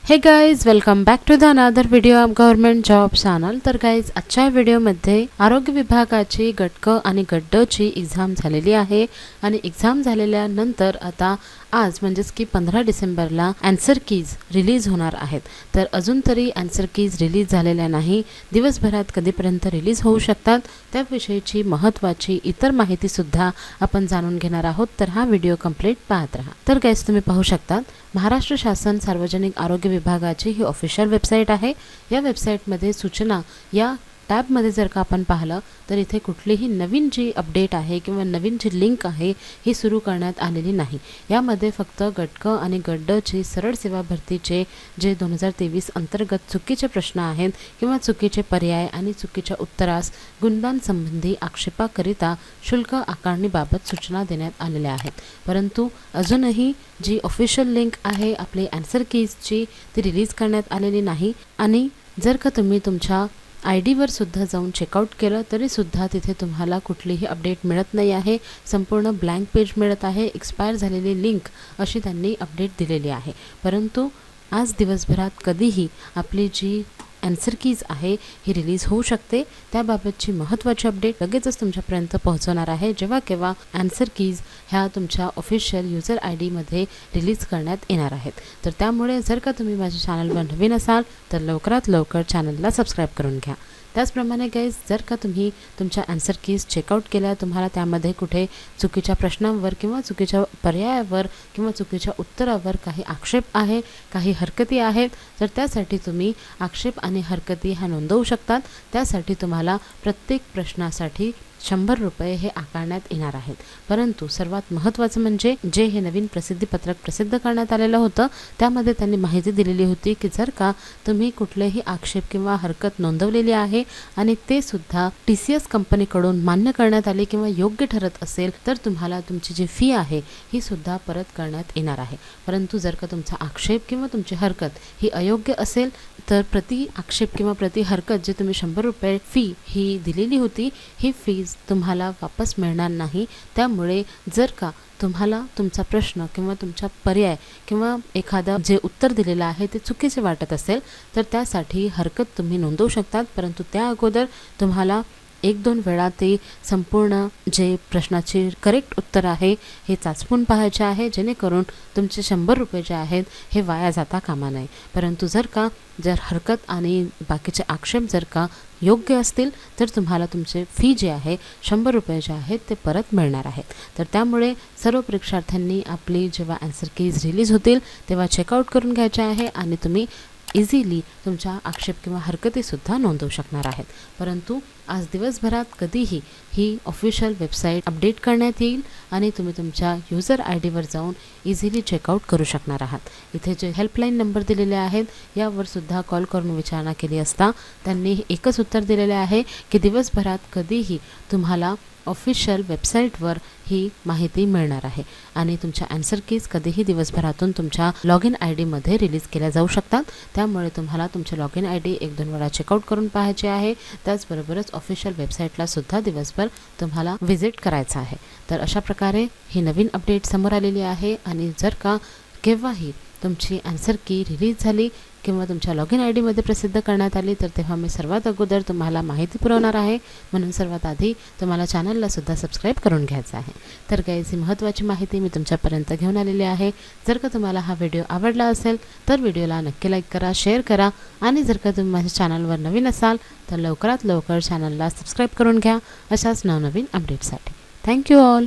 हे guys, welcome back to the another video of government job channel. तर guys, आजच्या व्हिडिओमध्ये आरोग्य विभागाची गट क आणि गट ड ची एक्झाम झालेली आहे आणि एक्झाम झालेल्यानंतर आता आज म्हणजेच की 15 डिसेंबरला आन्सर कीज रिलीज होणार आहेत। तर अजून तरी आन्सर कीज रिलीज झालेल्या नाही, दिवसभरात कधीपर्यंत रिलीज होऊ शकतात त्याविषयीची महत्त्वाची इतर माहिती सुद्धा आपण जाणून घेणार आहोत। तर हा व्हिडिओ कंप्लीट पाहत राहा। तर गाइज, तुम्ही पाहू शकता महाराष्ट्र शासन सार्वजनिक आरोग्य विभागाची ही ऑफिशियल वेबसाईट आहे। या वेबसाईटमध्ये सूचना या टॅबमध्ये जर का आपण पाहिलं तर इथे कुठलीही नवीन जी अपडेट आहे किंवा नवीन जी लिंक आहे ही सुरू करण्यात आलेली नाही। यामध्ये फक्त गट क आणि गट ड ची सरळ सेवा भरतीचे जे 2023 अंतर्गत चुकीचे प्रश्न आहेत किंवा चुकीचे पर्याय आणि चुकीच्या उत्तरास गुणदान आक्षेपाकरिता शुल्क आकारणीबाबत सूचना देण्यात आलेल्या आहेत। परंतु अजूनही जी ऑफिशियल लिंक आहे आपली आन्सर कीजची ती रिलीज करण्यात आलेली नाही आणि जर का तुम्ही तुमच्या ID वर सुद्धा जाऊन चेकआउट केलं तरी सुद्धा तिथे तुम्हाला कुठलीही अपडेट मिळत नाही आहे। संपूर्ण ब्लँक पेज मिळत आहे, एक्सपायर झालेली लिंक अशी त्यांनी अपडेट दिलेली आहे। परंतु आज दिवसभरात कधीही आपली जी आन्सर कीज आहे ही रिलीज होऊ शकते। त्याबाबतची महत्त्वाची अपडेट लगेचच तुमच्यापर्यंत पोहोचवणार आहे जेव्हा केव्हा आन्सर कीज ह्या तुमच्या ऑफिशियल यूजर ID मध्ये रिलीज करण्यात येणार आहेत। तर त्यामुळे जर का तुम्ही माझ्या चॅनलवर नवीन असाल तर लवकरात लवकर चॅनलला सबस्क्राईब करून घ्या। त्याचप्रमाणे गाइज, जर का तुम्ही तुमच्या आन्सर कीज चेकआउट केल्या, तुम्हाला त्यामध्ये कुठे चुकीच्या प्रश्नांवर किंवा चुकीच्या पर्यायावर किंवा चुकीच्या उत्तरावर काही आक्षेप आहे, काही हरकती आहेत, तर त्यासाठी तुम्ही आक्षेप आणि हरकती ह्या नोंदवू शकतात। त्यासाठी तुम्हाला प्रत्येक प्रश्नासाठी 100 रुपये हे आकारण्यात येणार आहेत। परंतु सर्वात महत्त्वाचं म्हणजे जे हे नवीन प्रसिद्धीपत्रक प्रसिद्ध करण्यात आलेलं होतं त्यामध्ये त्यांनी माहिती दिलेली होती की जर का तुम्ही कुठलेही आक्षेप किंवा हरकत नोंदवलेली आहे आणि ते सुद्धा TCS कंपनीकडून मान्य करण्यात आले किंवा योग्य ठरत असेल तर तुम्हाला तुमची जी फी आहे ही सुद्धा परत करण्यात येणार आहे। परंतु जर का तुमचा आक्षेप किंवा तुमची हरकत ही अयोग्य असेल तर प्रति आक्षेप किंवा प्रति हरकत जे तुम्ही 100 रुपये फी ही दिलेली होती ही फीज तुम्हाला वापस मिळणार नाही। त्यामुळे जर का तुम्हाला तुमचा प्रश्न किंवा तुमचा पर्याय किंवा एखादा जे उत्तर दिलेलं आहे ते चुकीचे वाटत असेल तर त्यासाठी हरकत तुम्ही नोंदवू शकतात। परंतु त्या अगोदर तुम्हाला 1-2 वेळा ते संपूर्ण जे प्रश्नाचे करेक्ट उत्तर आहे हे चाचपून पाहायचे आहे जेणेकरून तुमचे 100 रुपये जे आहेत हे वाया जाता कामा नये। परंतु जर हरकत आणि बाकीचे आक्षेप जर का योग्य असतील तर तुम्हाला तुमचे फी जे आहे 100 रुपये जे आहेत ते परत मिळणार आहेत। तर त्यामुळे सर्व परीक्षार्थ्यांनी आपली जेव्हा आन्सर कीज रिलीज होतील तेव्हा चेकआउट करून घ्यायचे आहे आणि तुम्ही इझिली तुमच्या आक्षेप किंवा हरकतीसुद्धा नोंदवू शकणार आहेत। परंतु आज दिवसभरात कधीही ही ऑफिशियल वेबसाईट अपडेट करण्यात येईल आणि तुम्ही तुमच्या यूजर ID वर जाऊन इझिली चेकआउट करू शकणार आहात। इथे जे हेल्पलाईन नंबर दिलेले आहेत यावर सुद्धा कॉल करून विचारणा केली असता त्यांनी एकच उत्तर दिलेले आहे की दिवसभरात कधीही तुम्हाला ऑफिशियल वेबसाईटवर ही माहिती मिळणार आहे आणि तुमच्या आन्सर कीज कधीही दिवसभरातून तुमच्या लॉग इन ID मध्ये रिलीज केल्या जाऊ शकतात। त्यामुळे तुम्हाला तुमचे लॉग इन ID 1-2 वेळा चेकआउट करून पाहायचे आहे। त्याचबरोबरच ऑफिशियल वेबसाईटला सुद्धा दिवसभर तुम्हाला व्हिजिट करायचं आहे। तर अशा प्रकारे ही नवीन अपडेट समोर आलेली आहे आणि जर का केव्हाही तुमची आन्सर की रिलीज झाली किंवा तुमच्या लॉग इन ID मध्ये प्रसिद्ध करण्यात आली तर तेव्हा मी सर्वात अगोदर तुम्हाला माहिती पुरवणार आहे। म्हणून सर्वात आधी तुम्हाला चॅनलला सुद्धा सबस्क्राईब करून घ्यायचं आहे। तर गाइस, ही महत्त्वाची माहिती मी तुमच्यापर्यंत घेऊन आलेली आहे। जर का तुम्हाला हा व्हिडिओ आवडला असेल तर व्हिडिओला नक्की लाईक करा, शेअर करा आणि जर का तुम्ही माझ्या चॅनलवर नवीन असाल तर लवकरात लवकर चॅनलला सबस्क्राईब करून घ्या अशाच नवनवीन अपडेटसाठी। Thank you all.